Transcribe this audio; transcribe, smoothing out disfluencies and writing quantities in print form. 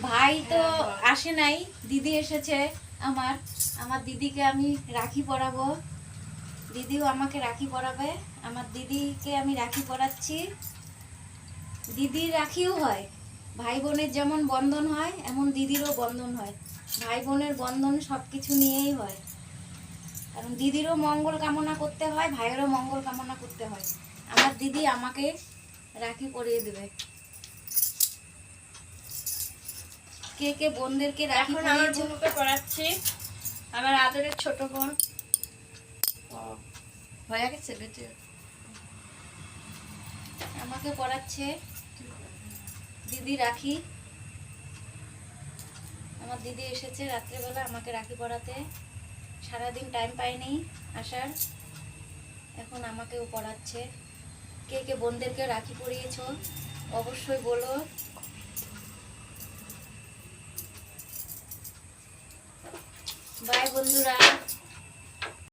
ভাই তো আসে নাই, দিদি এসেছে। আমার আমার দিদিকে আমি রাখি পরাবো, দিদিও আমাকে রাখি পরাবে। আমার দিদিকে আমি রাখি পরাচ্ছি। দিদির রাখিও হয়, ভাই বোনের যেমন বন্ধন হয় এমন দিদিরও বন্ধন হয়। ভাই বোনের বন্ধন সব কিছু নিয়েই হয়, কারণ দিদিরও মঙ্গল কামনা করতে হয়, ভাইয়েরও মঙ্গল কামনা করতে হয়। আমার দিদি আমাকে রাখি পরিয়ে দেবে। কে কে বোনদেরকে রাখি পরিয়েছে? পড়াচ্ছি আমার আদরের ছোট বোন। হয়ে গেছে বেটে, আমাকে পড়াচ্ছে দিদি রাখি। আমার দিদি এসেছে রাত্রেবেলা আমাকে রাখি পরাতে, সারাদিন টাইম পাইনি আসার, এখন আমাকেও পড়াচ্ছে। কে কে বোনদেরকে রাখি পরিয়েছো অবশ্যই বলো। বাই বন্ধুরা।